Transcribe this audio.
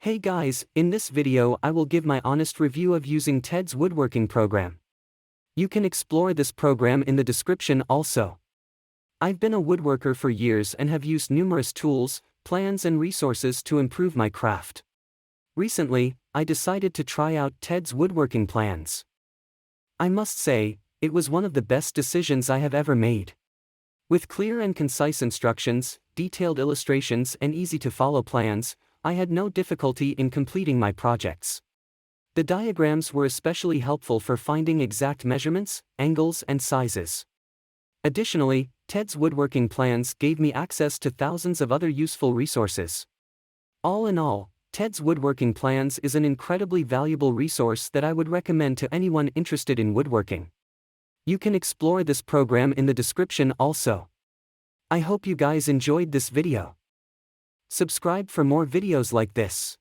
Hey guys, in this video I will give my honest review of using Ted's woodworking program. You can explore this program in the description also. I've been a woodworker for years and have used numerous tools, plans and resources to improve my craft. Recently, I decided to try out Ted's woodworking plans. I must say, it was one of the best decisions I have ever made. With clear and concise instructions, detailed illustrations and easy-to-follow plans, I had no difficulty in completing my projects. The diagrams were especially helpful for finding exact measurements, angles and sizes. Additionally, Ted's woodworking plans gave me access to thousands of other useful resources. All in all, Ted's woodworking plans is an incredibly valuable resource that I would recommend to anyone interested in woodworking. You can explore this program in the description also. I hope you guys enjoyed this video. Subscribe for more videos like this.